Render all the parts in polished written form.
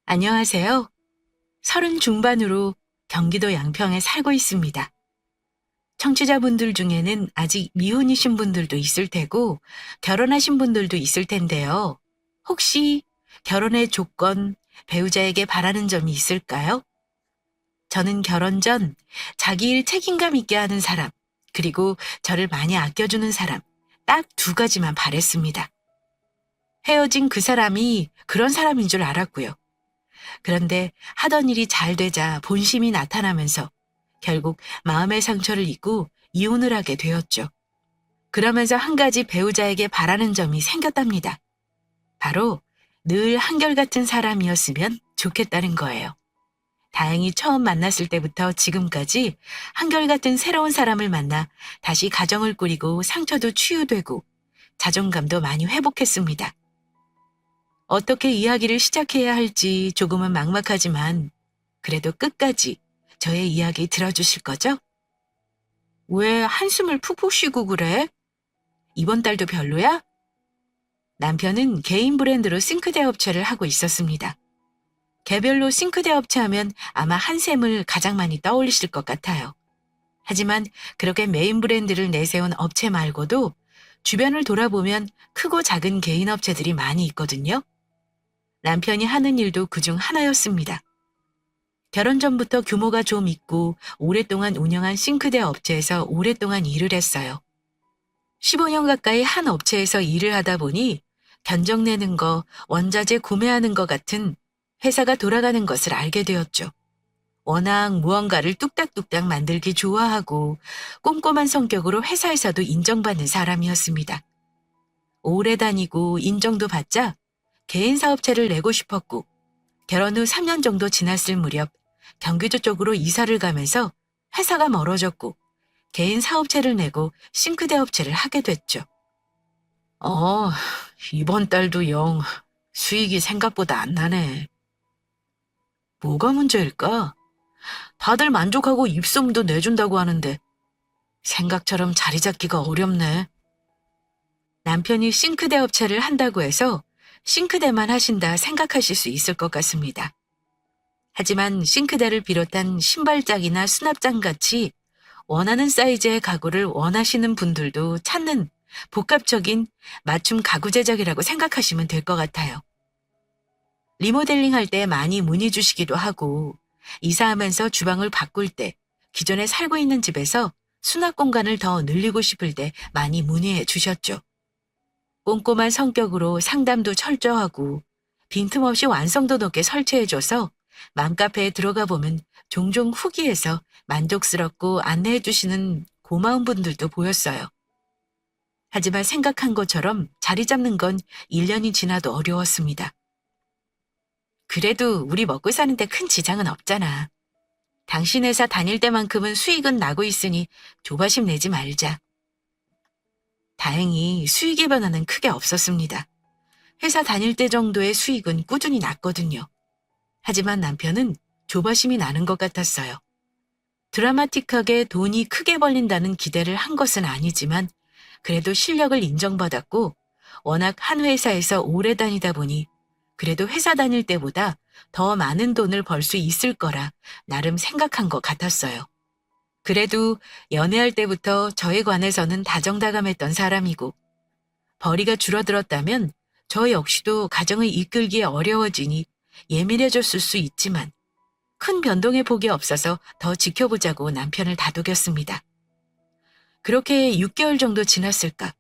안녕하세요. 30 중반으로 경기도 양평에 살고 있습니다. 청취자분들 중에는 아직 미혼이신 분들도 있을 테고 결혼하신 분들도 있을 텐데요. 혹시 결혼의 조건, 배우자에게 바라는 점이 있을까요? 저는 결혼 전 자기 일 책임감 있게 하는 사람, 그리고 저를 많이 아껴주는 사람, 딱 두 가지만 바랬습니다. 헤어진 그 사람이 그런 사람인 줄 알았고요. 그런데 하던 일이 잘 되자 본심이 나타나면서 결국 마음의 상처를 입고 이혼을 하게 되었죠. 그러면서 한 가지 배우자에게 바라는 점이 생겼답니다. 바로 늘 한결같은 사람이었으면 좋겠다는 거예요. 다행히 처음 만났을 때부터 지금까지 한결같은 새로운 사람을 만나 다시 가정을 꾸리고 상처도 치유되고 자존감도 많이 회복했습니다. 어떻게 이야기를 시작해야 할지 조금은 막막하지만 그래도 끝까지 저의 이야기 들어주실 거죠? 왜 한숨을 푹푹 쉬고 그래? 이번 달도 별로야? 남편은 개인 브랜드로 싱크대 업체를 하고 있었습니다. 개별로 싱크대 업체 하면 아마 한샘을 가장 많이 떠올리실 것 같아요. 하지만 그렇게 메인 브랜드를 내세운 업체 말고도 주변을 돌아보면 크고 작은 개인 업체들이 많이 있거든요. 남편이 하는 일도 그중 하나였습니다. 결혼 전부터 규모가 좀 있고 오랫동안 운영한 싱크대 업체에서 오랫동안 일을 했어요. 15년 가까이 한 업체에서 일을 하다 보니 견적 내는 거, 원자재 구매하는 거 같은 회사가 돌아가는 것을 알게 되었죠. 워낙 무언가를 뚝딱뚝딱 만들기 좋아하고 꼼꼼한 성격으로 회사에서도 인정받는 사람이었습니다. 오래 다니고 인정도 받자 개인 사업체를 내고 싶었고 결혼 후 3년 정도 지났을 무렵 경기도 쪽으로 이사를 가면서 회사가 멀어졌고 개인 사업체를 내고 싱크대 업체를 하게 됐죠. 어, 이번 달도 영 수익이 생각보다 안 나네. 뭐가 문제일까? 다들 만족하고 입소문도 내준다고 하는데 생각처럼 자리 잡기가 어렵네. 남편이 싱크대 업체를 한다고 해서 싱크대만 하신다 생각하실 수 있을 것 같습니다. 하지만 싱크대를 비롯한 신발장이나 수납장 같이 원하는 사이즈의 가구를 원하시는 분들도 찾는 복합적인 맞춤 가구 제작이라고 생각하시면 될 것 같아요. 리모델링 할 때 많이 문의 주시기도 하고 이사하면서 주방을 바꿀 때 기존에 살고 있는 집에서 수납 공간을 더 늘리고 싶을 때 많이 문의해 주셨죠. 꼼꼼한 성격으로 상담도 철저하고 빈틈없이 완성도 높게 설치해줘서 맘카페에 들어가 보면 종종 후기에서 만족스럽고 안내해 주시는 고마운 분들도 보였어요. 하지만 생각한 것처럼 자리 잡는 건 1년이 지나도 어려웠습니다. 그래도 우리 먹고 사는데 큰 지장은 없잖아. 당신 회사 다닐 때만큼은 수익은 나고 있으니 조바심 내지 말자. 다행히 수익의 변화는 크게 없었습니다. 회사 다닐 때 정도의 수익은 꾸준히 났거든요. 하지만 남편은 조바심이 나는 것 같았어요. 드라마틱하게 돈이 크게 벌린다는 기대를 한 것은 아니지만 그래도 실력을 인정받았고 워낙 한 회사에서 오래 다니다 보니 그래도 회사 다닐 때보다 더 많은 돈을 벌 수 있을 거라 나름 생각한 것 같았어요. 그래도 연애할 때부터 저에 관해서는 다정다감했던 사람이고 벌이가 줄어들었다면 저 역시도 가정을 이끌기에 어려워지니 예민해졌을 수 있지만 큰 변동의 폭이 없어서 더 지켜보자고 남편을 다독였습니다. 그렇게 6개월 정도 지났을까?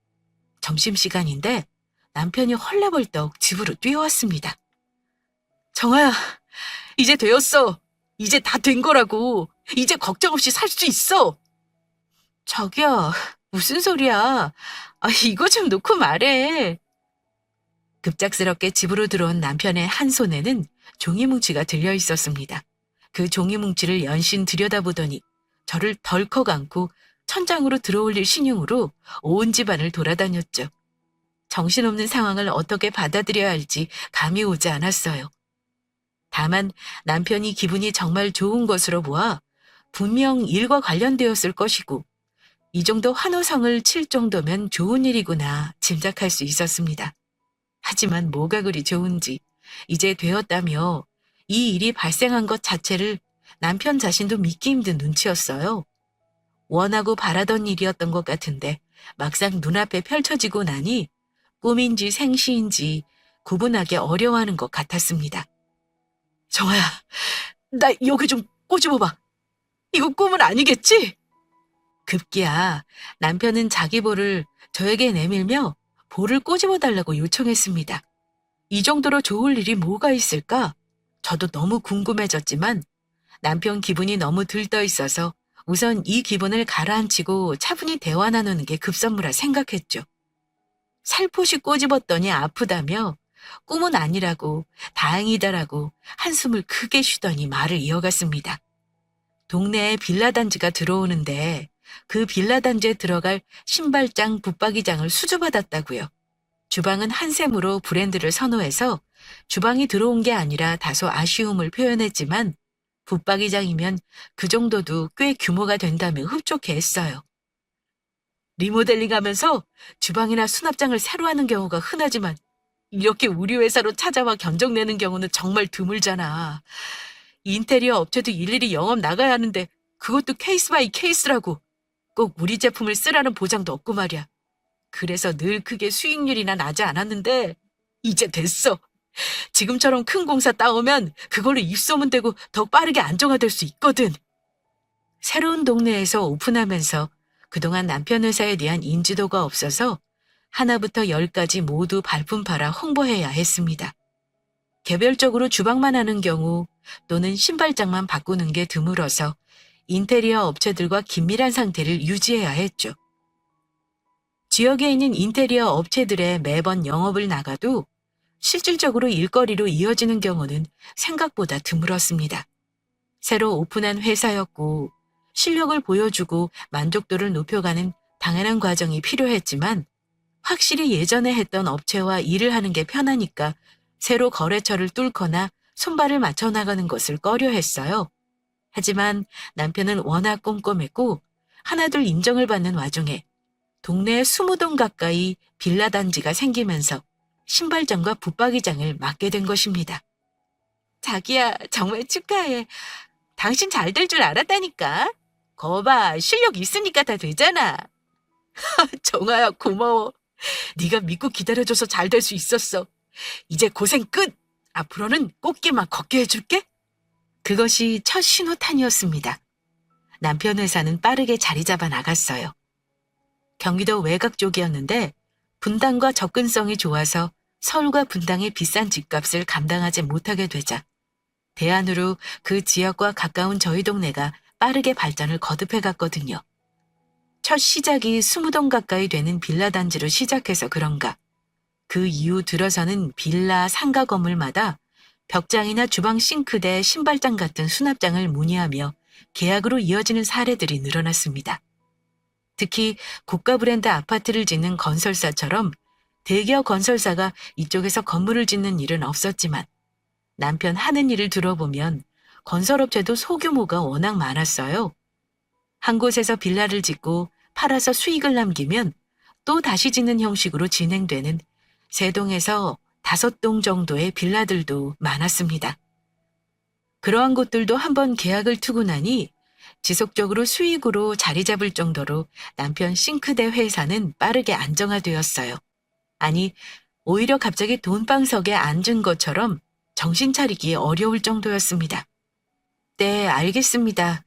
점심시간인데 남편이 헐레벌떡 집으로 뛰어왔습니다. 정아야, 이제 되었어. 이제 다 된 거라고. 이제 걱정 없이 살 수 있어. 자기야, 무슨 소리야. 이거 좀 놓고 말해. 급작스럽게 집으로 들어온 남편의 한 손에는 종이뭉치가 들려 있었습니다. 그 종이뭉치를 연신 들여다보더니 저를 덜컥 안고 천장으로 들어올릴 신용으로 온 집안을 돌아다녔죠. 정신없는 상황을 어떻게 받아들여야 할지 감이 오지 않았어요. 다만 남편이 기분이 정말 좋은 것으로 보아 분명 일과 관련되었을 것이고 이 정도 환호성을 칠 정도면 좋은 일이구나 짐작할 수 있었습니다. 하지만 뭐가 그리 좋은지 이제 되었다며 이 일이 발생한 것 자체를 남편 자신도 믿기 힘든 눈치였어요. 원하고 바라던 일이었던 것 같은데 막상 눈앞에 펼쳐지고 나니 꿈인지 생시인지 구분하기 어려워하는 것 같았습니다. 정아야, 나 여기 좀 꼬집어봐. 이거 꿈은 아니겠지? 급기야 남편은 자기 볼을 저에게 내밀며 볼을 꼬집어 달라고 요청했습니다. 이 정도로 좋을 일이 뭐가 있을까? 저도 너무 궁금해졌지만 남편 기분이 너무 들떠 있어서 우선 이 기분을 가라앉히고 차분히 대화 나누는 게 급선무라 생각했죠. 살포시 꼬집었더니 아프다며 꿈은 아니라고 다행이다라고 한숨을 크게 쉬더니 말을 이어갔습니다. 동네에 빌라 단지가 들어오는데 그 빌라 단지에 들어갈 신발장, 붙박이장을 수주받았다고요. 주방은 한샘으로 브랜드를 선호해서 주방이 들어온 게 아니라 다소 아쉬움을 표현했지만 붙박이장이면 그 정도도 꽤 규모가 된다며 흡족해 했어요. 리모델링하면서 주방이나 수납장을 새로 하는 경우가 흔하지만 이렇게 우리 회사로 찾아와 견적 내는 경우는 정말 드물잖아. 인테리어 업체도 일일이 영업 나가야 하는데 그것도 케이스 바이 케이스라고. 꼭 우리 제품을 쓰라는 보장도 없고 말이야. 그래서 늘 크게 수익률이나 나지 않았는데 이제 됐어. 지금처럼 큰 공사 따오면 그걸로 입소문 되고 더 빠르게 안정화될 수 있거든. 새로운 동네에서 오픈하면서 그동안 남편 회사에 대한 인지도가 없어서 하나부터 열까지 모두 발품 팔아 홍보해야 했습니다. 개별적으로 주방만 하는 경우 또는 신발장만 바꾸는 게 드물어서 인테리어 업체들과 긴밀한 상태를 유지해야 했죠. 지역에 있는 인테리어 업체들의 매번 영업을 나가도 실질적으로 일거리로 이어지는 경우는 생각보다 드물었습니다. 새로 오픈한 회사였고 실력을 보여주고 만족도를 높여가는 당연한 과정이 필요했지만 확실히 예전에 했던 업체와 일을 하는 게 편하니까 새로 거래처를 뚫거나 손발을 맞춰 나가는 것을 꺼려했어요. 하지만 남편은 워낙 꼼꼼했고 하나둘 인정을 받는 와중에 동네에 20동 가까이 빌라 단지가 생기면서 신발장과 붙박이장을 맡게 된 것입니다. 자기야, 정말 축하해. 당신 잘 될 줄 알았다니까. 거봐, 실력 있으니까 다 되잖아. 정아야, 고마워. 네가 믿고 기다려줘서 잘 될 수 있었어. 이제 고생 끝! 앞으로는 꽃길만 걷게 해줄게. 그것이 첫 신호탄이었습니다. 남편 회사는 빠르게 자리 잡아 나갔어요. 경기도 외곽 쪽이었는데 분당과 접근성이 좋아서 서울과 분당의 비싼 집값을 감당하지 못하게 되자 대안으로 그 지역과 가까운 저희 동네가 빠르게 발전을 거듭해 갔거든요. 첫 시작이 20동 가까이 되는 빌라 단지로 시작해서 그런가 그 이후 들어서는 빌라 상가 건물마다 벽장이나 주방 싱크대, 신발장 같은 수납장을 문의하며 계약으로 이어지는 사례들이 늘어났습니다. 특히 고가 브랜드 아파트를 짓는 건설사처럼 대기업 건설사가 이쪽에서 건물을 짓는 일은 없었지만 남편 하는 일을 들어보면 건설업체도 소규모가 워낙 많았어요. 한 곳에서 빌라를 짓고 팔아서 수익을 남기면 또 다시 짓는 형식으로 진행되는 3동에서 5동 정도의 빌라들도 많았습니다. 그러한 곳들도 한번 계약을 투고 나니 지속적으로 수익으로 자리 잡을 정도로 남편 싱크대 회사는 빠르게 안정화되었어요. 아니, 오히려 갑자기 돈방석에 앉은 것처럼 정신 차리기 어려울 정도였습니다. 네, 알겠습니다.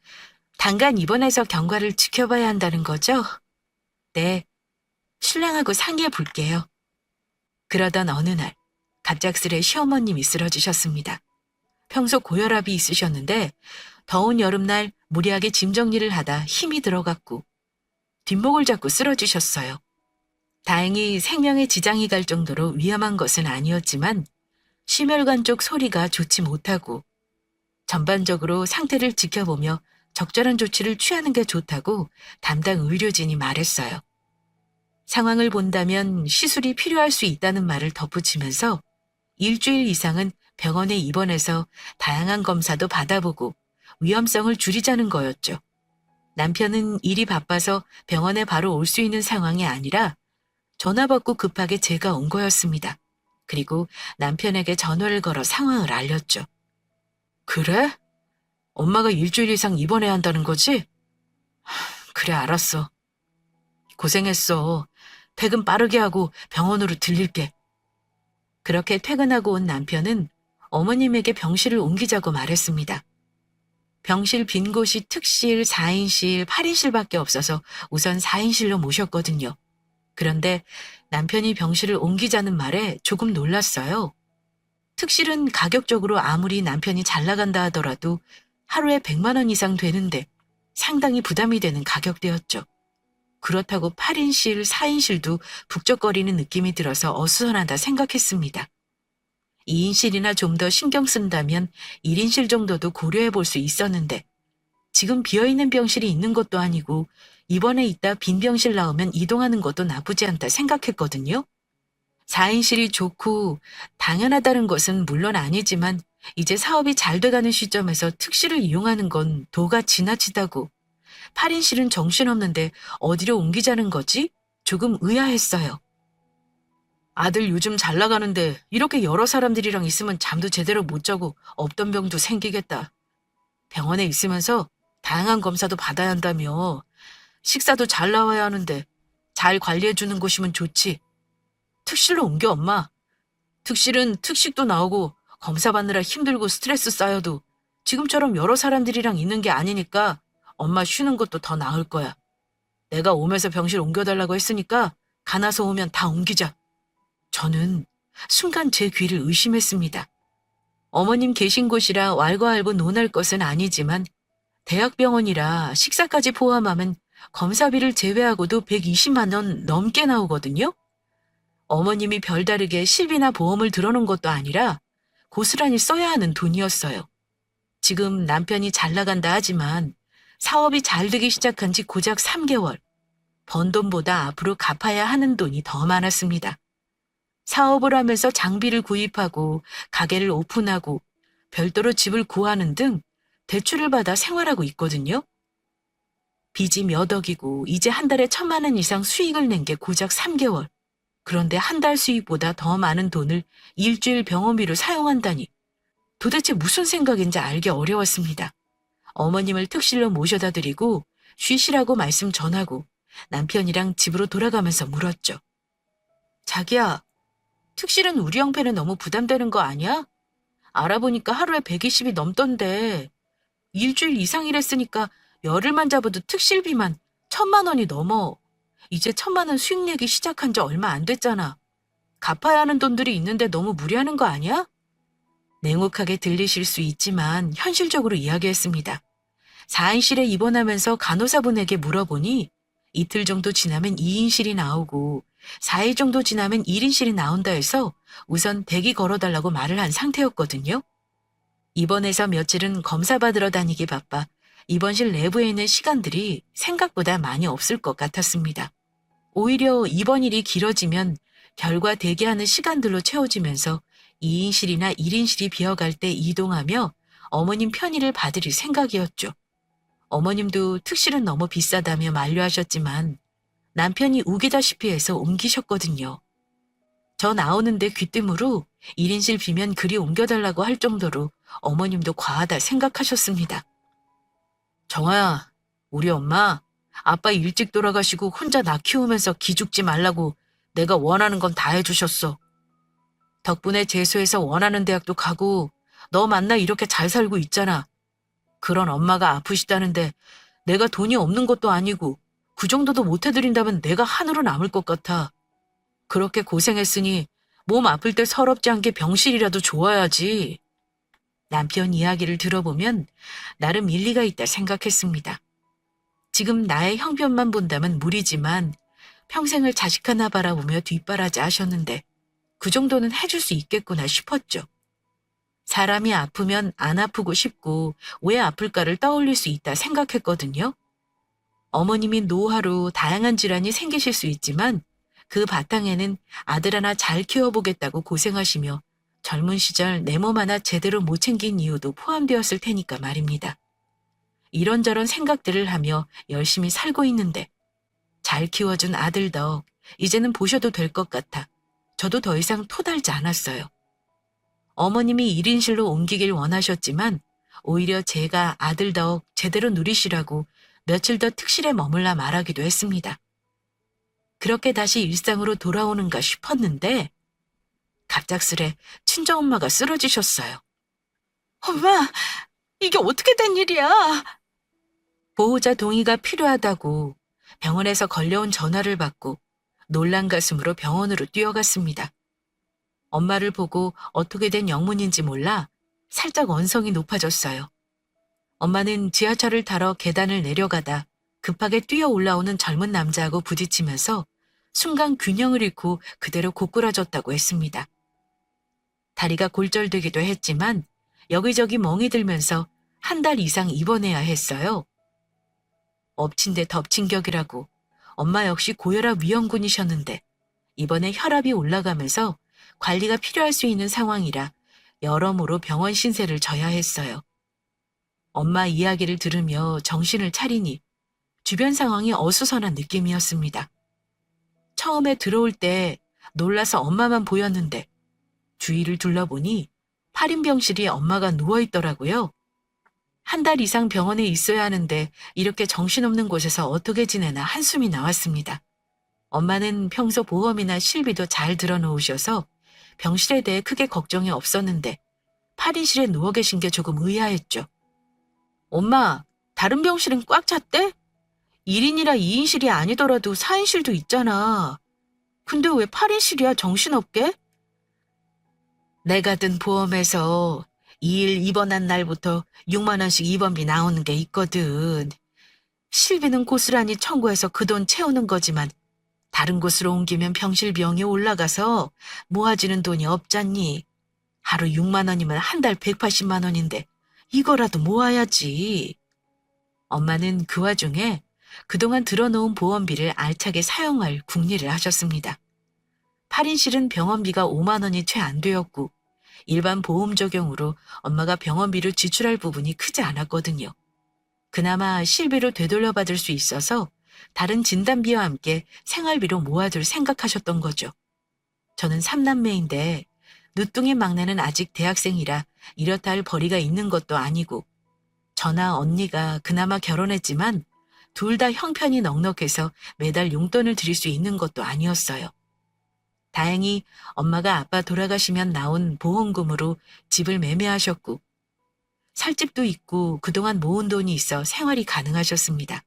당간 입원해서 경과를 지켜봐야 한다는 거죠? 네, 신랑하고 상의해 볼게요. 그러던 어느 날 갑작스레 시어머님이 쓰러지셨습니다. 평소 고혈압이 있으셨는데 더운 여름날 무리하게 짐 정리를 하다 힘이 들어갔고 뒷목을 잡고 쓰러지셨어요. 다행히 생명에 지장이 갈 정도로 위험한 것은 아니었지만 심혈관 쪽 소리가 좋지 못하고 전반적으로 상태를 지켜보며 적절한 조치를 취하는 게 좋다고 담당 의료진이 말했어요. 상황을 본다면 시술이 필요할 수 있다는 말을 덧붙이면서 일주일 이상은 병원에 입원해서 다양한 검사도 받아보고 위험성을 줄이자는 거였죠. 남편은 일이 바빠서 병원에 바로 올 수 있는 상황이 아니라 전화 받고 급하게 제가 온 거였습니다. 그리고 남편에게 전화를 걸어 상황을 알렸죠. 그래? 엄마가 일주일 이상 입원해야 한다는 거지? 그래, 알았어. 고생했어. 퇴근 빠르게 하고 병원으로 들릴게. 그렇게 퇴근하고 온 남편은 어머님에게 병실을 옮기자고 말했습니다. 병실 빈 곳이 특실, 4인실, 8인실밖에 없어서 우선 4인실로 모셨거든요. 그런데 남편이 병실을 옮기자는 말에 조금 놀랐어요. 특실은 가격적으로 아무리 남편이 잘 나간다 하더라도 하루에 100만 원 이상 되는데 상당히 부담이 되는 가격대였죠. 그렇다고 8인실, 4인실도 북적거리는 느낌이 들어서 어수선하다 생각했습니다. 2인실이나 좀 더 신경 쓴다면 1인실 정도도 고려해 볼 수 있었는데 지금 비어있는 병실이 있는 것도 아니고 이번에 있다 빈 병실 나오면 이동하는 것도 나쁘지 않다 생각했거든요. 4인실이 좋고 당연하다는 것은 물론 아니지만 이제 사업이 잘 돼가는 시점에서 특실을 이용하는 건 도가 지나치다고 8인실은 정신없는데 어디로 옮기자는 거지? 조금 의아했어요. 아들 요즘 잘 나가는데 이렇게 여러 사람들이랑 있으면 잠도 제대로 못 자고 없던 병도 생기겠다. 병원에 있으면서 다양한 검사도 받아야 한다며. 식사도 잘 나와야 하는데 잘 관리해주는 곳이면 좋지. 특실로 옮겨, 엄마. 특실은 특식도 나오고 검사 받느라 힘들고 스트레스 쌓여도 지금처럼 여러 사람들이랑 있는 게 아니니까 엄마 쉬는 것도 더 나을 거야. 내가 오면서 병실 옮겨달라고 했으니까 가나서 오면 다 옮기자. 저는 순간 제 귀를 의심했습니다. 어머님 계신 곳이라 왈가왈부 논할 것은 아니지만 대학병원이라 식사까지 포함하면 검사비를 제외하고도 120만 원 넘게 나오거든요. 어머님이 별다르게 실비나 보험을 들어놓은 것도 아니라 고스란히 써야 하는 돈이었어요. 지금 남편이 잘 나간다 하지만 사업이 잘 되기 시작한 지 고작 3개월. 번 돈보다 앞으로 갚아야 하는 돈이 더 많았습니다. 사업을 하면서 장비를 구입하고 가게를 오픈하고 별도로 집을 구하는 등 대출을 받아 생활하고 있거든요. 빚이 몇 억이고 이제 한 달에 1,000만 원 이상 수익을 낸 게 고작 3개월. 그런데 한 달 수익보다 더 많은 돈을 일주일 병원비로 사용한다니 도대체 무슨 생각인지 알기 어려웠습니다. 어머님을 특실로 모셔다 드리고 쉬시라고 말씀 전하고 남편이랑 집으로 돌아가면서 물었죠. 자기야, 특실은 우리 형편에 너무 부담되는 거 아니야? 알아보니까 하루에 120이 넘던데 일주일 이상 일했으니까 열흘만 잡아도 특실비만 1,000만 원이 넘어. 이제 1,000만 원 수익 내기 시작한 지 얼마 안 됐잖아. 갚아야 하는 돈들이 있는데 너무 무리하는 거 아니야? 냉혹하게 들리실 수 있지만 현실적으로 이야기했습니다. 4인실에 입원하면서 간호사분에게 물어보니 이틀 정도 지나면 2인실이 나오고 4일 정도 지나면 1인실이 나온다 해서 우선 대기 걸어달라고 말을 한 상태였거든요. 입원해서 며칠은 검사 받으러 다니기 바빠 입원실 내부에 있는 시간들이 생각보다 많이 없을 것 같았습니다. 오히려 입원일이 길어지면 결과 대기하는 시간들로 채워지면서 2인실이나 1인실이 비어갈 때 이동하며 어머님 편의를 받으릴 생각이었죠. 어머님도 특실은 너무 비싸다며 만류하셨지만 남편이 우기다시피 해서 옮기셨거든요. 저 나오는데 귀뜸으로 1인실 비면 그리 옮겨달라고 할 정도로 어머님도 과하다 생각하셨습니다. 정아야, 우리 엄마 아빠 일찍 돌아가시고 혼자 나 키우면서 기죽지 말라고 내가 원하는 건 다 해주셨어. 덕분에 재수해서 원하는 대학도 가고 너 만나 이렇게 잘 살고 있잖아. 그런 엄마가 아프시다는데 내가 돈이 없는 것도 아니고 그 정도도 못 해드린다면 내가 한으로 남을 것 같아. 그렇게 고생했으니 몸 아플 때 서럽지 않게 병실이라도 좋아야지. 남편 이야기를 들어보면 나름 일리가 있다 생각했습니다. 지금 나의 형편만 본다면 무리지만 평생을 자식 하나 바라보며 뒷바라지 하셨는데 그 정도는 해줄 수 있겠구나 싶었죠. 사람이 아프면 안 아프고 싶고 왜 아플까를 떠올릴 수 있다 생각했거든요. 어머님이 노화로 다양한 질환이 생기실 수 있지만 그 바탕에는 아들 하나 잘 키워보겠다고 고생하시며 젊은 시절 내 몸 하나 제대로 못 챙긴 이유도 포함되었을 테니까 말입니다. 이런저런 생각들을 하며 열심히 살고 있는데 잘 키워준 아들 덕 이제는 보셔도 될 것 같아 저도 더 이상 토달지 않았어요. 어머님이 1인실로 옮기길 원하셨지만 오히려 제가 아들 덕 제대로 누리시라고 며칠 더 특실에 머물라 말하기도 했습니다. 그렇게 다시 일상으로 돌아오는가 싶었는데 갑작스레 친정엄마가 쓰러지셨어요. 엄마, 이게 어떻게 된 일이야? 보호자 동의가 필요하다고 병원에서 걸려온 전화를 받고 놀란 가슴으로 병원으로 뛰어갔습니다. 엄마를 보고 어떻게 된 영문인지 몰라 살짝 언성이 높아졌어요. 엄마는 지하철을 타러 계단을 내려가다 급하게 뛰어 올라오는 젊은 남자하고 부딪히면서 순간 균형을 잃고 그대로 고꾸라졌다고 했습니다. 다리가 골절되기도 했지만 여기저기 멍이 들면서 한 달 이상 입원해야 했어요. 엎친 데 덮친 격이라고 엄마 역시 고혈압 위험군이셨는데 이번에 혈압이 올라가면서 관리가 필요할 수 있는 상황이라 여러모로 병원 신세를 져야 했어요. 엄마 이야기를 들으며 정신을 차리니 주변 상황이 어수선한 느낌이었습니다. 처음에 들어올 때 놀라서 엄마만 보였는데 주위를 둘러보니 8인 병실이 엄마가 누워있더라고요. 한 달 이상 병원에 있어야 하는데 이렇게 정신없는 곳에서 어떻게 지내나 한숨이 나왔습니다. 엄마는 평소 보험이나 실비도 잘 들어놓으셔서 병실에 대해 크게 걱정이 없었는데 8인실에 누워 계신 게 조금 의아했죠. 엄마, 다른 병실은 꽉 찼대? 1인이라 2인실이 아니더라도 4인실도 있잖아. 근데 왜 8인실이야, 정신없게? 내가 든 보험에서 2일 입원한 날부터 6만 원씩 입원비 나오는 게 있거든. 실비는 고스란히 청구해서 그 돈 채우는 거지만 다른 곳으로 옮기면 병실 비용이 올라가서 모아지는 돈이 없잖니. 하루 6만 원이면 한 달 180만 원인데 이거라도 모아야지. 엄마는 그 와중에 그동안 들어놓은 보험비를 알차게 사용할 궁리를 하셨습니다. 8인실은 병원비가 5만 원이 채 안 되었고 일반 보험 적용으로 엄마가 병원비를 지출할 부분이 크지 않았거든요. 그나마 실비로 되돌려받을 수 있어서 다른 진단비와 함께 생활비로 모아둘 생각하셨던 거죠. 저는 3남매인데 늦둥이 막내는 아직 대학생이라 이렇다 할 벌이가 있는 것도 아니고 저나 언니가 그나마 결혼했지만 둘 다 형편이 넉넉해서 매달 용돈을 드릴 수 있는 것도 아니었어요. 다행히 엄마가 아빠 돌아가시면 나온 보험금으로 집을 매매하셨고 살 집도 있고 그동안 모은 돈이 있어 생활이 가능하셨습니다.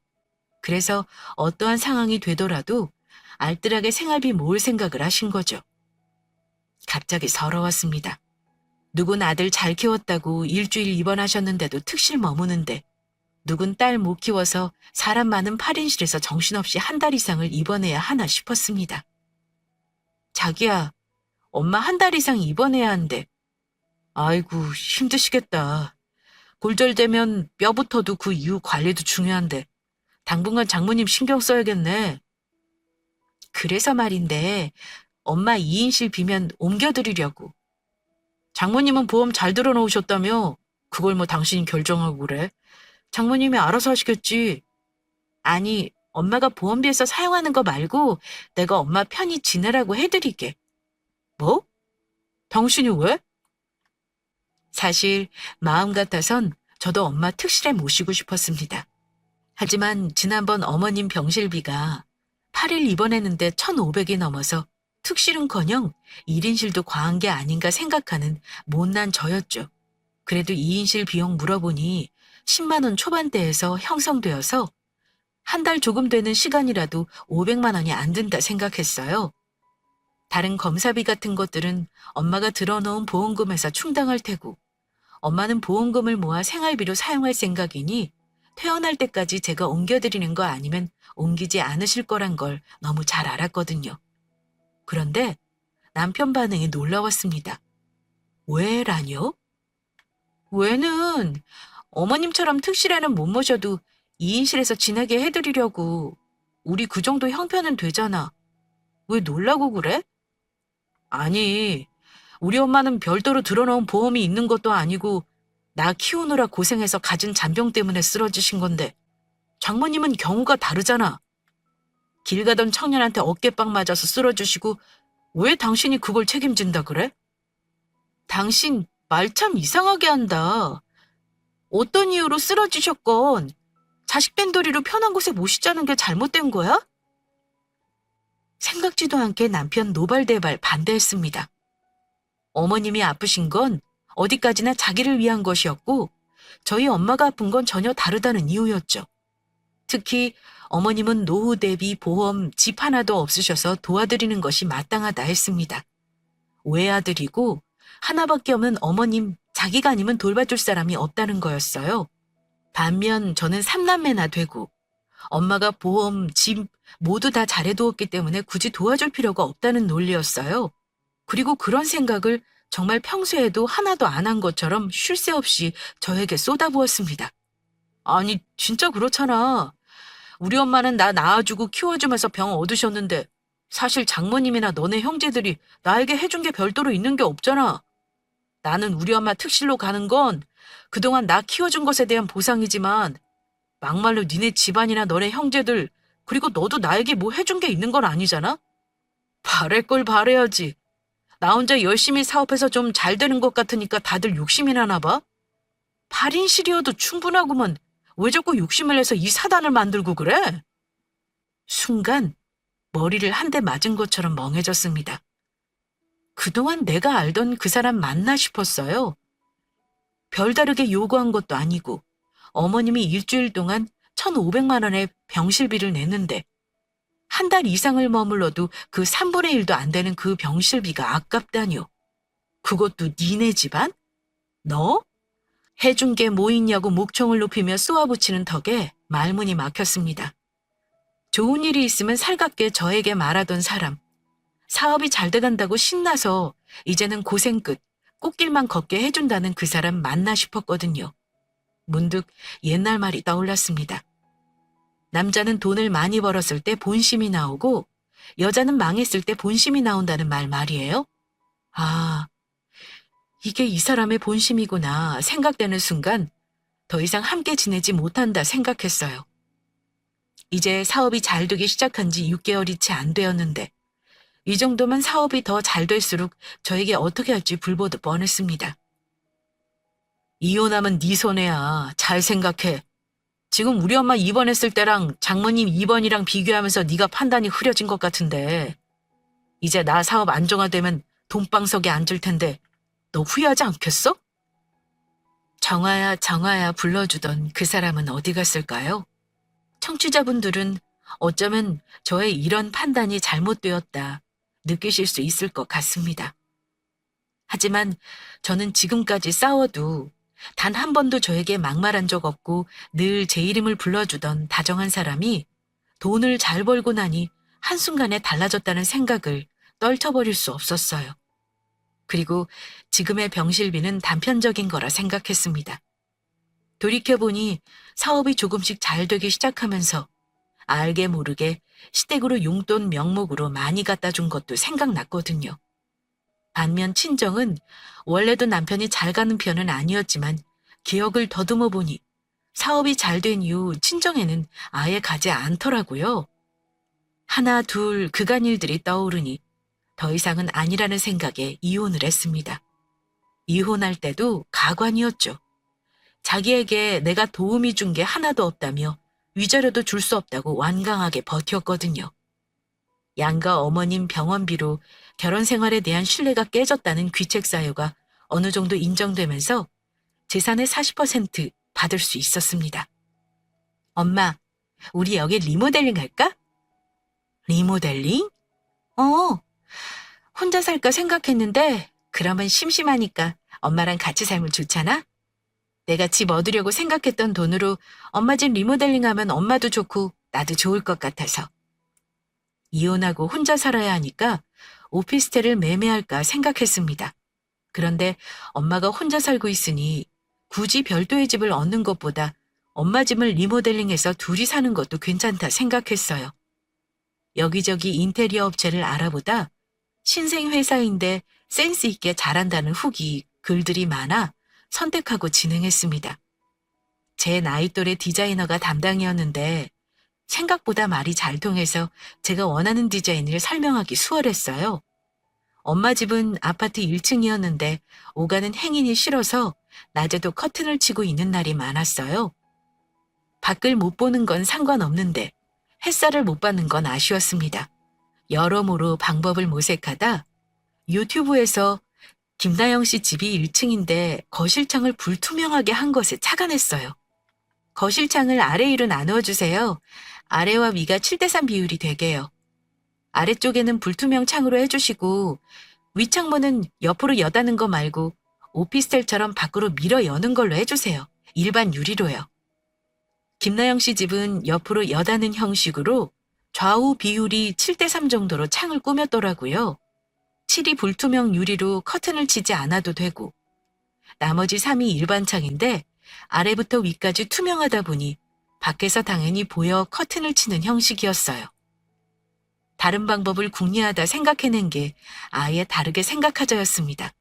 그래서 어떠한 상황이 되더라도 알뜰하게 생활비 모을 생각을 하신 거죠. 갑자기 서러웠습니다. 누군 아들 잘 키웠다고 일주일 입원하셨는데도 특실 머무는데 누군 딸 못 키워서 사람 많은 8인실에서 정신없이 한 달 이상을 입원해야 하나 싶었습니다. 자기야, 엄마 한 달 이상 입원해야 한대. 아이고, 힘드시겠다. 골절되면 뼈부터도 그 이후 관리도 중요한데 당분간 장모님 신경 써야겠네. 그래서 말인데 엄마 2인실 비면 옮겨드리려고. 장모님은 보험 잘 들어놓으셨다며? 그걸 뭐 당신이 결정하고 그래? 장모님이 알아서 하시겠지. 아니, 엄마가 보험비에서 사용하는 거 말고 내가 엄마 편히 지내라고 해드리게. 뭐? 당신이 왜? 사실 마음 같아선 저도 엄마 특실에 모시고 싶었습니다. 하지만 지난번 어머님 병실비가 8일 입원했는데 1,500이 넘어서 특실은커녕 1인실도 과한 게 아닌가 생각하는 못난 저였죠. 그래도 2인실 비용 물어보니 10만 원 초반대에서 형성되어서 한 달 조금 되는 시간이라도 500만 원이 안 든다 생각했어요. 다른 검사비 같은 것들은 엄마가 들어놓은 보험금에서 충당할 테고 엄마는 보험금을 모아 생활비로 사용할 생각이니 퇴원할 때까지 제가 옮겨드리는 거 아니면 옮기지 않으실 거란 걸 너무 잘 알았거든요. 그런데 남편 반응이 놀라웠습니다. 왜라뇨? 왜는 어머님처럼 특실에는 못 모셔도 2인실에서 지내게 해드리려고. 우리 그 정도 형편은 되잖아. 왜 놀라고 그래? 아니, 우리 엄마는 별도로 들어놓은 보험이 있는 것도 아니고 나 키우느라 고생해서 가진 잔병 때문에 쓰러지신 건데 장모님은 경우가 다르잖아. 길 가던 청년한테 어깨빵 맞아서 쓰러지시고 왜 당신이 그걸 책임진다 그래? 당신 말 참 이상하게 한다. 어떤 이유로 쓰러지셨건 자식된 도리로 편한 곳에 모시자는 게 잘못된 거야? 생각지도 않게 남편 노발대발 반대했습니다. 어머님이 아프신 건 어디까지나 자기를 위한 것이었고 저희 엄마가 아픈 건 전혀 다르다는 이유였죠. 특히 어머님은 노후 대비 보험 집 하나도 없으셔서 도와드리는 것이 마땅하다 했습니다. 외아들이고 하나밖에 없는 어머님 자기가 아니면 돌봐줄 사람이 없다는 거였어요. 반면 저는 삼남매나 되고 엄마가 보험, 집 모두 다 잘해두었기 때문에 굳이 도와줄 필요가 없다는 논리였어요. 그리고 그런 생각을 정말 평소에도 하나도 안 한 것처럼 쉴 새 없이 저에게 쏟아부었습니다. 아니, 진짜 그렇잖아. 우리 엄마는 나 낳아주고 키워주면서 병 얻으셨는데 사실 장모님이나 너네 형제들이 나에게 해준 게 별도로 있는 게 없잖아. 나는 우리 엄마 특실로 가는 건 그동안 나 키워준 것에 대한 보상이지만 막말로 니네 집안이나 너네 형제들 그리고 너도 나에게 뭐 해준 게 있는 건 아니잖아? 바랄 걸 바래야지. 나 혼자 열심히 사업해서 좀 잘 되는 것 같으니까 다들 욕심이 나나 봐? 8인실이어도 충분하구먼. 왜 자꾸 욕심을 내서 이 사단을 만들고 그래? 순간 머리를 한 대 맞은 것처럼 멍해졌습니다. 그동안 내가 알던 그 사람 맞나 싶었어요. 별다르게 요구한 것도 아니고 어머님이 일주일 동안 1,500만 원의 병실비를 냈는데 한 달 이상을 머물러도 그 3분의 1도 안 되는 그 병실비가 아깝다뇨. 그것도 니네 집안? 너? 해준 게 뭐 있냐고 목청을 높이며 쏘아붙이는 덕에 말문이 막혔습니다. 좋은 일이 있으면 살갑게 저에게 말하던 사람. 사업이 잘 돼간다고 신나서 이제는 고생 끝 꽃길만 걷게 해준다는 그 사람 맞나 싶었거든요. 문득 옛날 말이 떠올랐습니다. 남자는 돈을 많이 벌었을 때 본심이 나오고 여자는 망했을 때 본심이 나온다는 말 말이에요. 아, 이게 이 사람의 본심이구나 생각되는 순간 더 이상 함께 지내지 못한다 생각했어요. 이제 사업이 잘 되기 시작한 지 6개월이 채 안 되었는데 이 정도면 사업이 더 잘 될수록 저에게 어떻게 할지 불보듯 뻔했습니다. 이혼하면 네 손해야. 잘 생각해. 지금 우리 엄마 입원했을 때랑 장모님 입원이랑 비교하면서 네가 판단이 흐려진 것 같은데 이제 나 사업 안정화되면 돈방석에 앉을 텐데 너 후회하지 않겠어? 정아야 정아야 불러주던 그 사람은 어디 갔을까요? 청취자분들은 어쩌면 저의 이런 판단이 잘못되었다 느끼실 수 있을 것 같습니다. 하지만 저는 지금까지 싸워도 단 한 번도 저에게 막말한 적 없고 늘 제 이름을 불러주던 다정한 사람이 돈을 잘 벌고 나니 한순간에 달라졌다는 생각을 떨쳐버릴 수 없었어요. 그리고 지금의 병실비는 단편적인 거라 생각했습니다. 돌이켜보니 사업이 조금씩 잘 되기 시작하면서 알게 모르게 시댁으로 용돈 명목으로 많이 갖다 준 것도 생각났거든요. 반면 친정은 원래도 남편이 잘 가는 편은 아니었지만 기억을 더듬어 보니 사업이 잘 된 이후 친정에는 아예 가지 않더라고요. 하나 둘 그간 일들이 떠오르니 더 이상은 아니라는 생각에 이혼을 했습니다. 이혼할 때도 가관이었죠. 자기에게 내가 도움이 준 게 하나도 없다며 위자료도 줄 수 없다고 완강하게 버텼거든요. 양가 어머님 병원비로 결혼 생활에 대한 신뢰가 깨졌다는 귀책 사유가 어느 정도 인정되면서 재산의 40% 받을 수 있었습니다. 엄마, 우리 여기 리모델링 할까? 리모델링? 혼자 살까 생각했는데 그러면 심심하니까 엄마랑 같이 살면 좋잖아? 내가 집 얻으려고 생각했던 돈으로 엄마 집 리모델링 하면 엄마도 좋고 나도 좋을 것 같아서. 이혼하고 혼자 살아야 하니까 오피스텔을 매매할까 생각했습니다. 그런데 엄마가 혼자 살고 있으니 굳이 별도의 집을 얻는 것보다 엄마 집을 리모델링해서 둘이 사는 것도 괜찮다 생각했어요. 여기저기 인테리어 업체를 알아보다 신생 회사인데 센스 있게 잘한다는 후기 글들이 많아 선택하고 진행했습니다. 제 나이 또래 디자이너가 담당이었는데 생각보다 말이 잘 통해서 제가 원하는 디자인을 설명하기 수월했어요. 엄마 집은 아파트 1층이었는데 오가는 행인이 싫어서 낮에도 커튼을 치고 있는 날이 많았어요. 밖을 못 보는 건 상관없는데 햇살을 못 받는 건 아쉬웠습니다. 여러모로 방법을 모색하다 유튜브에서 김나영 씨 집이 1층인데 거실창을 불투명하게 한 것에 착안했어요. 거실창을 아래 위로 나누어 주세요. 아래와 위가 7대3 비율이 되게요. 아래쪽에는 불투명 창으로 해주시고 윗창문은 옆으로 여다는 거 말고 오피스텔처럼 밖으로 밀어 여는 걸로 해주세요. 일반 유리로요. 김나영 씨 집은 옆으로 여다는 형식으로 좌우 비율이 7대3 정도로 창을 꾸몄더라고요. 칠이 불투명 유리로 커튼을 치지 않아도 되고 나머지 3이 일반 창인데 아래부터 위까지 투명하다 보니 밖에서 당연히 보여 커튼을 치는 형식이었어요. 다른 방법을 궁리하다 생각해낸 게 아예 다르게 생각하자였습니다.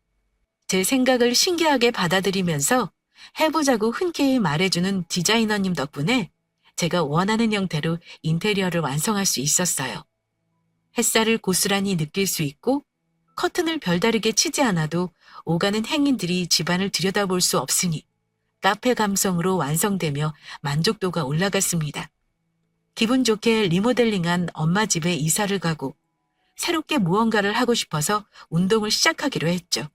제 생각을 신기하게 받아들이면서 해보자고 흔쾌히 말해주는 디자이너님 덕분에 제가 원하는 형태로 인테리어를 완성할 수 있었어요. 햇살을 고스란히 느낄 수 있고 커튼을 별다르게 치지 않아도 오가는 행인들이 집안을 들여다볼 수 없으니 카페 감성으로 완성되며 만족도가 올라갔습니다. 기분 좋게 리모델링한 엄마 집에 이사를 가고 새롭게 무언가를 하고 싶어서 운동을 시작하기로 했죠.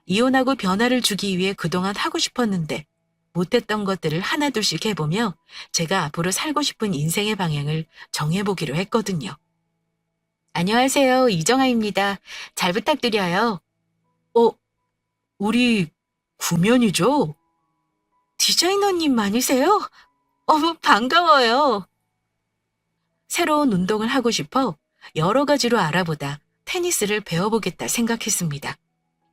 이혼하고 변화를 주기 위해 그동안 하고 싶었는데 못했던 것들을 하나둘씩 해보며 제가 앞으로 살고 싶은 인생의 방향을 정해보기로 했거든요. 안녕하세요. 이정아입니다. 잘 부탁드려요. 우리 구면이죠? 디자이너님 아니세요? 반가워요. 새로운 운동을 하고 싶어 여러 가지로 알아보다 테니스를 배워보겠다 생각했습니다.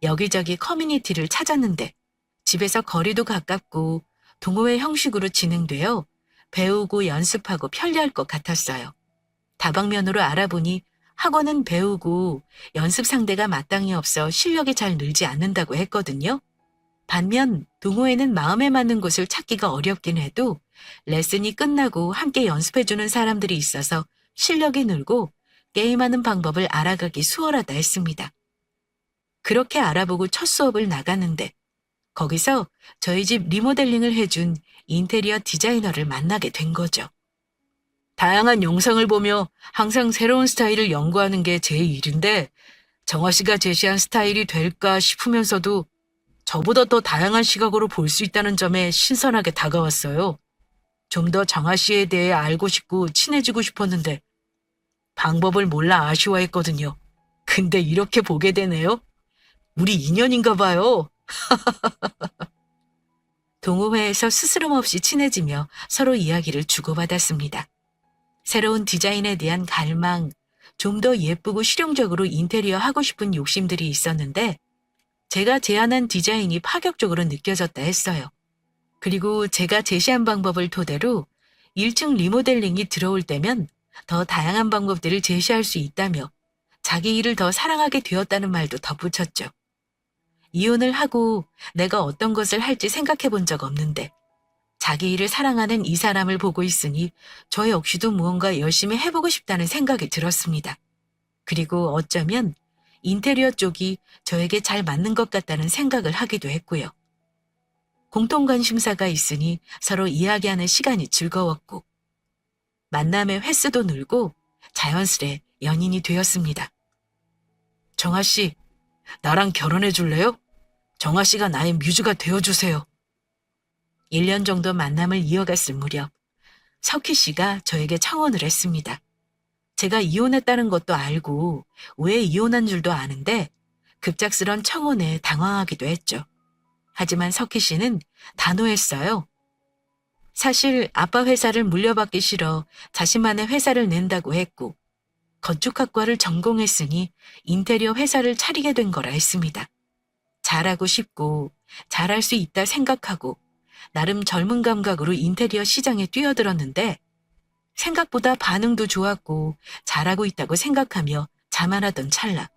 여기저기 커뮤니티를 찾았는데 집에서 거리도 가깝고 동호회 형식으로 진행되어 배우고 연습하고 편리할 것 같았어요. 다방면으로 알아보니 학원은 배우고 연습 상대가 마땅히 없어 실력이 잘 늘지 않는다고 했거든요. 반면 동호회는 마음에 맞는 곳을 찾기가 어렵긴 해도 레슨이 끝나고 함께 연습해주는 사람들이 있어서 실력이 늘고 게임하는 방법을 알아가기 수월하다 했습니다. 그렇게 알아보고 첫 수업을 나가는데 거기서 저희 집 리모델링을 해준 인테리어 디자이너를 만나게 된 거죠. 다양한 영상을 보며 항상 새로운 스타일을 연구하는 게 제 일인데 정화 씨가 제시한 스타일이 될까 싶으면서도 저보다 더 다양한 시각으로 볼 수 있다는 점에 신선하게 다가왔어요. 좀 더 정화 씨에 대해 알고 싶고 친해지고 싶었는데 방법을 몰라 아쉬워했거든요. 근데 이렇게 보게 되네요. 우리 인연인가 봐요. 동호회에서 스스럼 없이 친해지며 서로 이야기를 주고받았습니다. 새로운 디자인에 대한 갈망, 좀 더 예쁘고 실용적으로 인테리어 하고 싶은 욕심들이 있었는데 제가 제안한 디자인이 파격적으로 느껴졌다 했어요. 그리고 제가 제시한 방법을 토대로 1층 리모델링이 들어올 때면 더 다양한 방법들을 제시할 수 있다며 자기 일을 더 사랑하게 되었다는 말도 덧붙였죠. 이혼을 하고 내가 어떤 것을 할지 생각해 본 적 없는데 자기 일을 사랑하는 이 사람을 보고 있으니 저 역시도 무언가 열심히 해보고 싶다는 생각이 들었습니다. 그리고 어쩌면 인테리어 쪽이 저에게 잘 맞는 것 같다는 생각을 하기도 했고요. 공통 관심사가 있으니 서로 이야기하는 시간이 즐거웠고 만남의 횟수도 늘고 자연스레 연인이 되었습니다. 정아 씨, 나랑 결혼해 줄래요? 정아 씨가 나의 뮤즈가 되어주세요. 1년 정도 만남을 이어갔을 무렵 석희 씨가 저에게 청혼을 했습니다. 제가 이혼했다는 것도 알고 왜 이혼한 줄도 아는데 급작스런 청혼에 당황하기도 했죠. 하지만 석희 씨는 단호했어요. 사실 아빠 회사를 물려받기 싫어 자신만의 회사를 낸다고 했고 건축학과를 전공했으니 인테리어 회사를 차리게 된 거라 했습니다. 잘하고 싶고 잘할 수 있다 생각하고 나름 젊은 감각으로 인테리어 시장에 뛰어들었는데 생각보다 반응도 좋았고 잘하고 있다고 생각하며 자만하던 찰나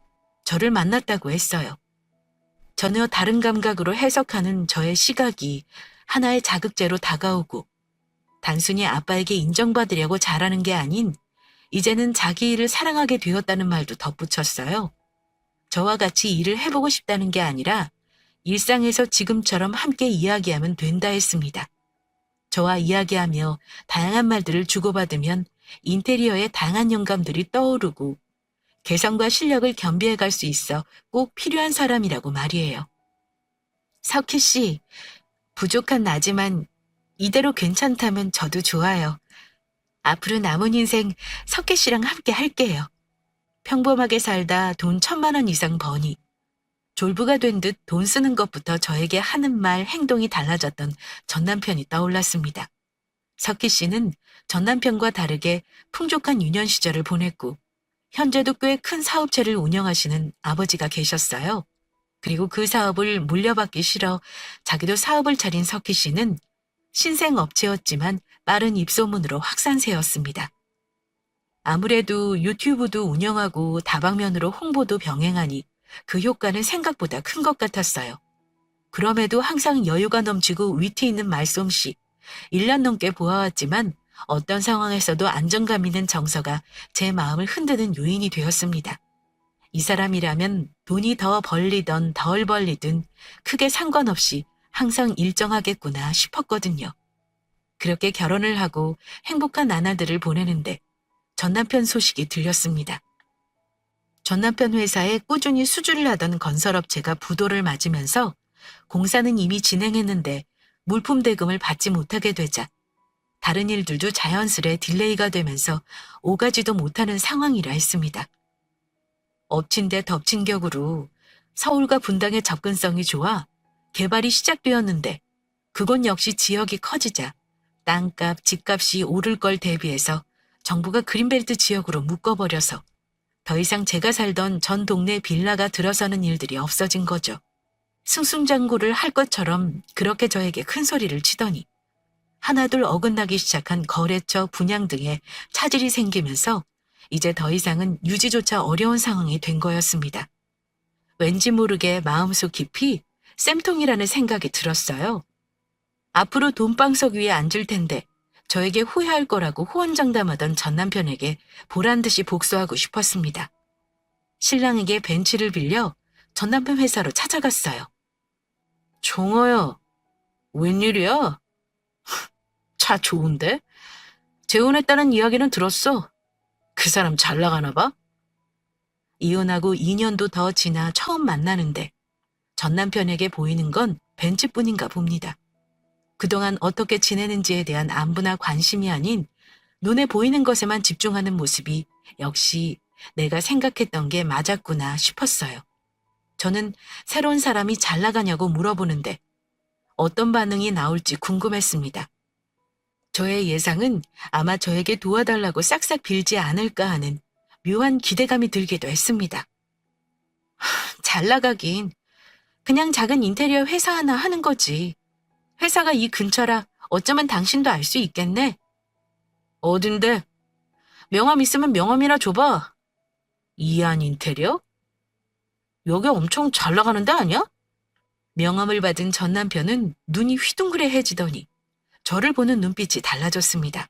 저를 만났다고 했어요. 전혀 다른 감각으로 해석하는 저의 시각이 하나의 자극제로 다가오고 단순히 아빠에게 인정받으려고 잘하는 게 아닌 이제는 자기 일을 사랑하게 되었다는 말도 덧붙였어요. 저와 같이 일을 해보고 싶다는 게 아니라 일상에서 지금처럼 함께 이야기하면 된다 했습니다. 저와 이야기하며 다양한 말들을 주고받으면 인테리어의 다양한 영감들이 떠오르고 개성과 실력을 겸비해 갈 수 있어 꼭 필요한 사람이라고 말이에요. 석희 씨, 부족한 나지만 이대로 괜찮다면 저도 좋아요. 앞으로 남은 인생 석희 씨랑 함께 할게요. 평범하게 살다 돈 1,000만 원 이상 버니 졸부가 된 듯 돈 쓰는 것부터 저에게 하는 말, 행동이 달라졌던 전 남편이 떠올랐습니다. 석희 씨는 전 남편과 다르게 풍족한 유년 시절을 보냈고 현재도 꽤 큰 사업체를 운영하시는 아버지가 계셨어요. 그리고 그 사업을 물려받기 싫어 자기도 사업을 차린 석희 씨는 신생 업체였지만 빠른 입소문으로 확산세였습니다. 아무래도 유튜브도 운영하고 다방면으로 홍보도 병행하니 그 효과는 생각보다 큰 것 같았어요. 그럼에도 항상 여유가 넘치고 위트 있는 말솜씨, 1년 넘게 보아왔지만 어떤 상황에서도 안정감 있는 정서가 제 마음을 흔드는 요인이 되었습니다. 이 사람이라면 돈이 더 벌리던 덜 벌리든 크게 상관없이 항상 일정하겠구나 싶었거든요. 그렇게 결혼을 하고 행복한 나날들을 보내는데 전 남편 소식이 들렸습니다. 전 남편 회사에 꾸준히 수주를 하던 건설업체가 부도를 맞으면서 공사는 이미 진행했는데 물품 대금을 받지 못하게 되자 다른 일들도 자연스레 딜레이가 되면서 오가지도 못하는 상황이라 했습니다. 엎친 데 덮친 격으로 서울과 분당의 접근성이 좋아 개발이 시작되었는데 그곳 역시 지역이 커지자 땅값, 집값이 오를 걸 대비해서 정부가 그린벨트 지역으로 묶어버려서 더 이상 제가 살던 전 동네 빌라가 들어서는 일들이 없어진 거죠. 승승장구를 할 것처럼 그렇게 저에게 큰 소리를 치더니 하나둘 어긋나기 시작한 거래처, 분양 등에 차질이 생기면서 이제 더 이상은 유지조차 어려운 상황이 된 거였습니다. 왠지 모르게 마음속 깊이 쌤통이라는 생각이 들었어요. 앞으로 돈방석 위에 앉을 텐데 저에게 후회할 거라고 호언장담하던 전 남편에게 보란듯이 복수하고 싶었습니다. 신랑에게 벤츠를 빌려 전 남편 회사로 찾아갔어요. 종어야, 웬일이야? 차 좋은데? 재혼했다는 이야기는 들었어. 그 사람 잘 나가나 봐? 이혼하고 2년도 더 지나 처음 만나는데 전 남편에게 보이는 건 벤츠뿐인가 봅니다. 그동안 어떻게 지내는지에 대한 안부나 관심이 아닌 눈에 보이는 것에만 집중하는 모습이 역시 내가 생각했던 게 맞았구나 싶었어요. 저는 새로운 사람이 잘 나가냐고 물어보는데 어떤 반응이 나올지 궁금했습니다. 저의 예상은 아마 저에게 도와달라고 싹싹 빌지 않을까 하는 묘한 기대감이 들기도 했습니다. 잘 나가긴 그냥 작은 인테리어 회사 하나 하는 거지. 회사가 이 근처라 어쩌면 당신도 알 수 있겠네. 어딘데? 명함 있으면 명함이나 줘봐. 이안 인테리어? 여기 엄청 잘 나가는 데 아니야? 명함을 받은 전 남편은 눈이 휘둥그레해지더니 저를 보는 눈빛이 달라졌습니다.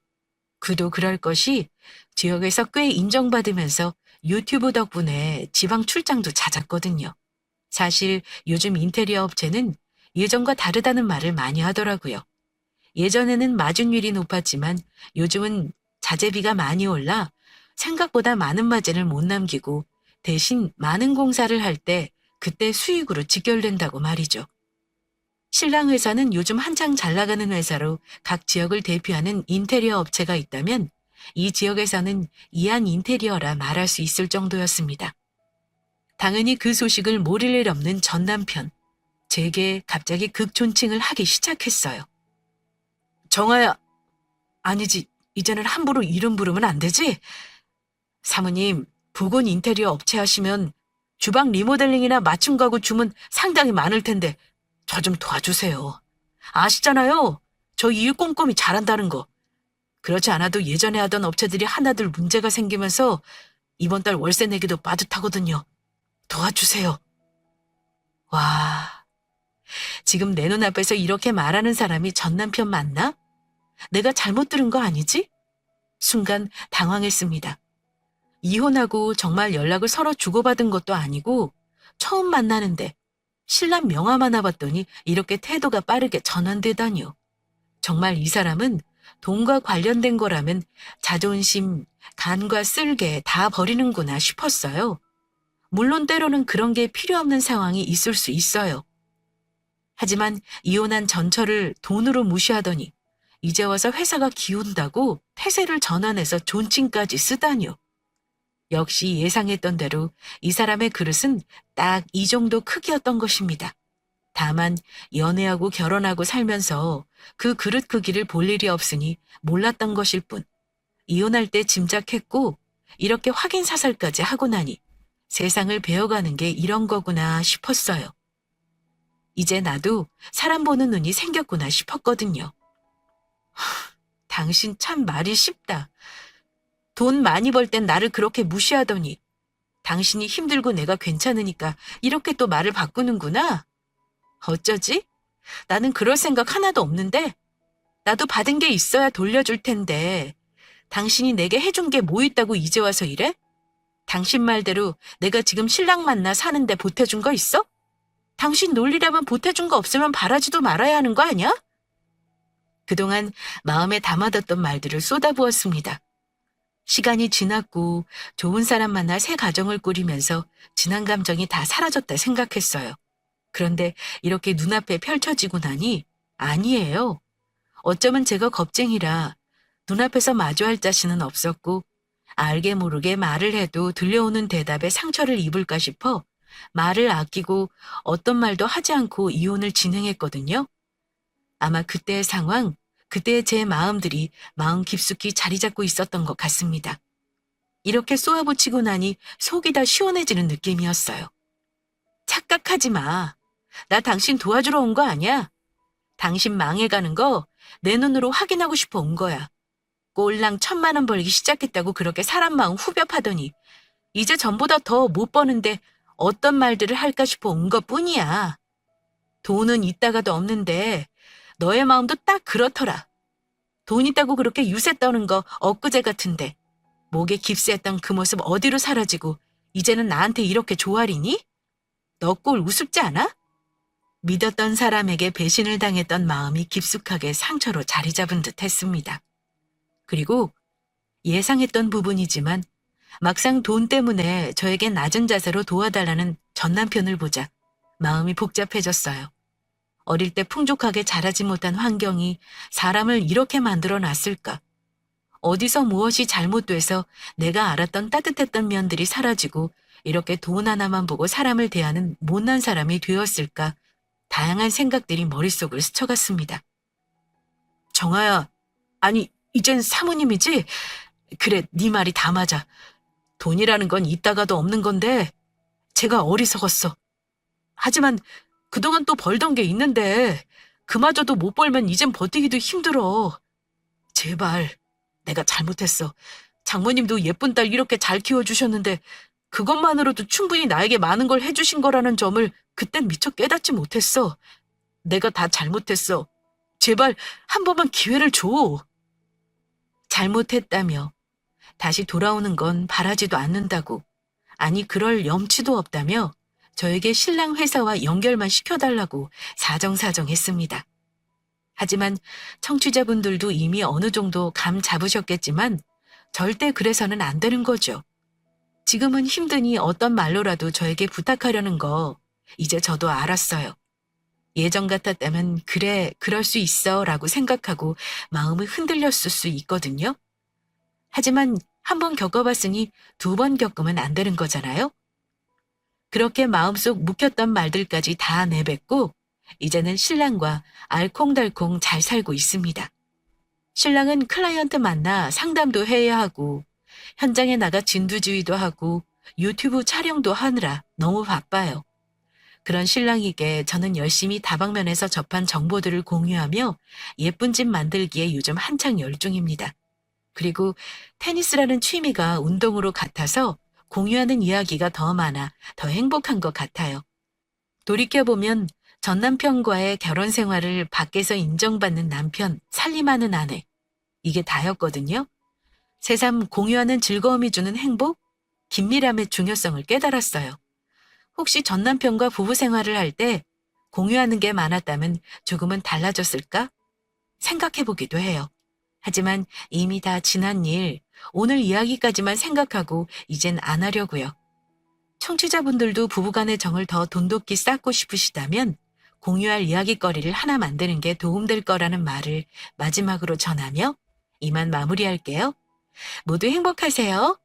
그도 그럴 것이 지역에서 꽤 인정받으면서 유튜브 덕분에 지방 출장도 잦았거든요. 사실 요즘 인테리어 업체는 예전과 다르다는 말을 많이 하더라고요. 예전에는 마진율이 높았지만 요즘은 자재비가 많이 올라 생각보다 많은 마진을 못 남기고 대신 많은 공사를 할 때 그때 수익으로 직결된다고 말이죠. 신랑 회사는 요즘 한창 잘 나가는 회사로 각 지역을 대표하는 인테리어 업체가 있다면 이 지역에서는 이안 인테리어라 말할 수 있을 정도였습니다. 당연히 그 소식을 모를 일 없는 전 남편. 제게 갑자기 극존칭을 하기 시작했어요. 정아야, 아니지, 이제는 함부로 이름 부르면 안 되지? 사모님, 부근 인테리어 업체 하시면 주방 리모델링이나 맞춤 가구 주문 상당히 많을 텐데 저 좀 도와주세요. 아시잖아요. 저 일 꼼꼼히 잘한다는 거. 그렇지 않아도 예전에 하던 업체들이 하나둘 문제가 생기면서 이번 달 월세 내기도 빠듯하거든요. 도와주세요. 와, 지금 내 눈앞에서 이렇게 말하는 사람이 전 남편 맞나? 내가 잘못 들은 거 아니지? 순간 당황했습니다. 이혼하고 정말 연락을 서로 주고받은 것도 아니고 처음 만나는데 신랑 명함 하나 봤더니 이렇게 태도가 빠르게 전환되다니요. 정말 이 사람은 돈과 관련된 거라면 자존심, 간과 쓸개 다 버리는구나 싶었어요. 물론 때로는 그런 게 필요 없는 상황이 있을 수 있어요. 하지만 이혼한 전처를 돈으로 무시하더니 이제 와서 회사가 기운다고 태세를 전환해서 존칭까지 쓰다니요. 역시 예상했던 대로 이 사람의 그릇은 딱 이 정도 크기였던 것입니다. 다만 연애하고 결혼하고 살면서 그 그릇 크기를 볼 일이 없으니 몰랐던 것일 뿐, 이혼할 때 짐작했고 이렇게 확인 사살까지 하고 나니 세상을 배워가는 게 이런 거구나 싶었어요. 이제 나도 사람 보는 눈이 생겼구나 싶었거든요. 당신 참 말이 쉽다. 돈 많이 벌 땐 나를 그렇게 무시하더니 당신이 힘들고 내가 괜찮으니까 이렇게 또 말을 바꾸는구나. 어쩌지? 나는 그럴 생각 하나도 없는데 나도 받은 게 있어야 돌려줄 텐데 당신이 내게 해준 게 뭐 있다고 이제 와서 이래? 당신 말대로 내가 지금 신랑 만나 사는데 보태준 거 있어? 당신 논리라면 보태준 거 없으면 바라지도 말아야 하는 거 아니야? 그동안 마음에 담아뒀던 말들을 쏟아부었습니다. 시간이 지났고 좋은 사람 만나 새 가정을 꾸리면서 지난 감정이 다 사라졌다 생각했어요. 그런데 이렇게 눈앞에 펼쳐지고 나니 아니에요. 어쩌면 제가 겁쟁이라 눈앞에서 마주할 자신은 없었고 알게 모르게 말을 해도 들려오는 대답에 상처를 입을까 싶어 말을 아끼고 어떤 말도 하지 않고 이혼을 진행했거든요. 아마 그때의 상황, 그때의 제 마음들이 마음 깊숙이 자리 잡고 있었던 것 같습니다. 이렇게 쏘아붙이고 나니 속이 다 시원해지는 느낌이었어요. 착각하지 마. 나 당신 도와주러 온 거 아니야. 당신 망해가는 거 내 눈으로 확인하고 싶어 온 거야. 꼴랑 1,000만 원 벌기 시작했다고 그렇게 사람 마음 후벼 파더니 이제 전보다 더 못 버는데 어떤 말들을 할까 싶어 온 것뿐이야. 돈은 있다가도 없는데 너의 마음도 딱 그렇더라. 돈 있다고 그렇게 유세 떠는 거 엊그제 같은데 목에 깁스했던 그 모습 어디로 사라지고 이제는 나한테 이렇게 조아리니? 너 꼴 우습지 않아? 믿었던 사람에게 배신을 당했던 마음이 깊숙하게 상처로 자리 잡은 듯 했습니다. 그리고 예상했던 부분이지만 막상 돈 때문에 저에게 낮은 자세로 도와달라는 전 남편을 보자 마음이 복잡해졌어요. 어릴 때 풍족하게 자라지 못한 환경이 사람을 이렇게 만들어 놨을까? 어디서 무엇이 잘못돼서 내가 알았던 따뜻했던 면들이 사라지고 이렇게 돈 하나만 보고 사람을 대하는 못난 사람이 되었을까? 다양한 생각들이 머릿속을 스쳐갔습니다. 정아야, 아니 이젠 사모님이지? 그래, 네 말이 다 맞아. 돈이라는 건 있다가도 없는 건데 제가 어리석었어. 하지만 그동안 또 벌던 게 있는데 그마저도 못 벌면 이젠 버티기도 힘들어. 제발, 내가 잘못했어. 장모님도 예쁜 딸 이렇게 잘 키워주셨는데 그것만으로도 충분히 나에게 많은 걸 해주신 거라는 점을 그땐 미처 깨닫지 못했어. 내가 다 잘못했어. 제발 한 번만 기회를 줘. 잘못했다며 다시 돌아오는 건 바라지도 않는다고, 아니 그럴 염치도 없다며 저에게 신랑 회사와 연결만 시켜달라고 사정사정했습니다. 하지만 청취자분들도 이미 어느 정도 감 잡으셨겠지만 절대 그래서는 안 되는 거죠. 지금은 힘드니 어떤 말로라도 저에게 부탁하려는 거 이제 저도 알았어요. 예전 같았다면 그래, 그럴 수 있어 라고 생각하고 마음을 흔들렸을 수 있거든요. 하지만 한 번 겪어봤으니 2번 겪으면 안 되는 거잖아요. 그렇게 마음속 묵혔던 말들까지 다 내뱉고 이제는 신랑과 알콩달콩 잘 살고 있습니다. 신랑은 클라이언트 만나 상담도 해야 하고 현장에 나가 진두지휘도 하고 유튜브 촬영도 하느라 너무 바빠요. 그런 신랑에게 저는 열심히 다방면에서 접한 정보들을 공유하며 예쁜 집 만들기에 요즘 한창 열중입니다. 그리고 테니스라는 취미가 운동으로 같아서 공유하는 이야기가 더 많아 더 행복한 것 같아요. 돌이켜보면 전 남편과의 결혼 생활을 밖에서 인정받는 남편, 살림하는 아내, 이게 다였거든요. 새삼 공유하는 즐거움이 주는 행복, 긴밀함의 중요성을 깨달았어요. 혹시 전 남편과 부부 생활을 할 때 공유하는 게 많았다면 조금은 달라졌을까? 생각해 보기도 해요. 하지만 이미 다 지난 일, 오늘 이야기까지만 생각하고 이젠 안 하려고요. 청취자분들도 부부간의 정을 더 돈독히 쌓고 싶으시다면 공유할 이야기거리를 하나 만드는 게 도움될 거라는 말을 마지막으로 전하며 이만 마무리할게요. 모두 행복하세요.